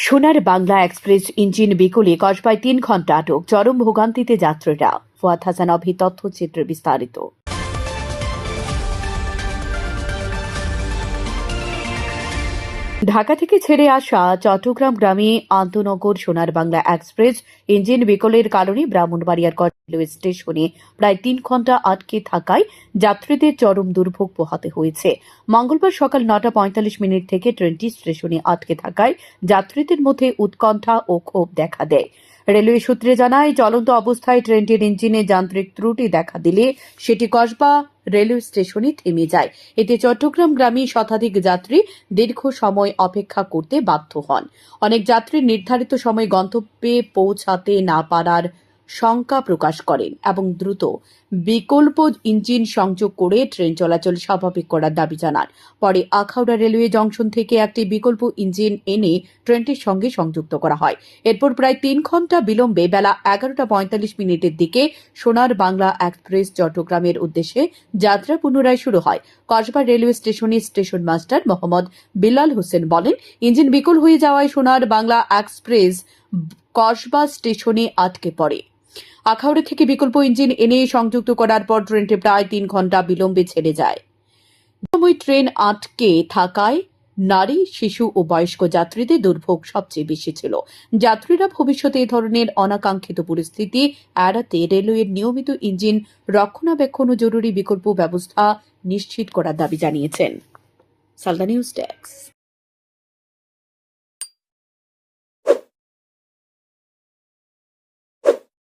সোনার Bangla express engine বিকলে কসবায় ৩ ঘণ্টা আটক, চরম ভোগান্তিতে যাত্রীরা। ফুয়াদ হাসান অভি তথ্যচিত্রে বিস্তারিত। ঢাকা থেকে ছেড়ে আসা চট্টগ্রাম গ্রামে আন্তনগর সোনার বাংলা এক্সপ্রেস ইঞ্জিন বিকলের কারণে ব্রাহ্মণবাড়িয়ার রেলওয়ে স্টেশনে প্রায় ৩ ঘণ্টা আটকে থাকায় যাত্রীদের চরম দুর্ভোগ পোহাতে হয়েছে। মঙ্গলবার সকাল ৯:৪৫ থেকে ট্রেনটি স্টেশনে আটকে থাকায় যাত্রীদের মধ্যে উৎকণ্ঠা ও ক্ষোভ দেখা দেয়। রেলওয়ে সূত্রে জানায়, চলন্ত অবস্থায় ট্রেনটির ইঞ্জিনে যান্ত্রিক ত্রুটি দেখা দিলে সেটি কসবা রেলওয়ে স্টেশনে থেমে যায়। এতে চট্টগ্রাম গ্রামে শতাধিক যাত্রী দীর্ঘ সময় অপেক্ষা করতে বাধ্য হন। অনেক যাত্রী নির্ধারিত সময়ে গন্তব্যে পৌঁছাতে না পারার শঙ্কা প্রকাশ করেন এবং দ্রুত বিকল্প ইঞ্জিন সংযোগ করে ট্রেন চলাচল স্বাভাবিক করার দাবি জানান। পরে আখাউড়া রেলওয়ে জংশন থেকে একটি বিকল্প ইঞ্জিন এনে ট্রেনটির সঙ্গে সংযুক্ত করা হয়। এরপর প্রায় ৩ ঘণ্টা বিলম্বে বেলা ১১:৪৫ দিকে সোনার বাংলা এক্সপ্রেস চট্টগ্রামের উদ্দেশ্যে যাত্রা পুনরায় শুরু হয়। কসবা রেলওয়ে স্টেশনের স্টেশন মাস্টার মোহাম্মদ বিলাল হোসেন বলেন, ইঞ্জিন বিকল হয়ে যাওয়ায় সোনার বাংলা এক্সপ্রেস কসবা স্টেশনে আটকে পড়ে। আখাউড়া থেকে বিকল্প ইঞ্জিন এনে সংযুক্ত করার পর ট্রেনটি প্রায় ৩ ঘণ্টা বিলম্বে ছেড়ে যায়। সময় ট্রেন আটকে থাকায় নারী, শিশু ও বয়স্ক যাত্রীদের দুর্ভোগ সবচেয়ে বেশি ছিল। যাত্রীরা ভবিষ্যতে এই ধরনের অনাকাঙ্ক্ষিত পরিস্থিতি এড়াতে রেলওয়ের নিয়মিত ইঞ্জিন রক্ষণাবেক্ষণ ও জরুরি বিকল্প ব্যবস্থা নিশ্চিত করার দাবি জানিয়েছেন। Salda news desk.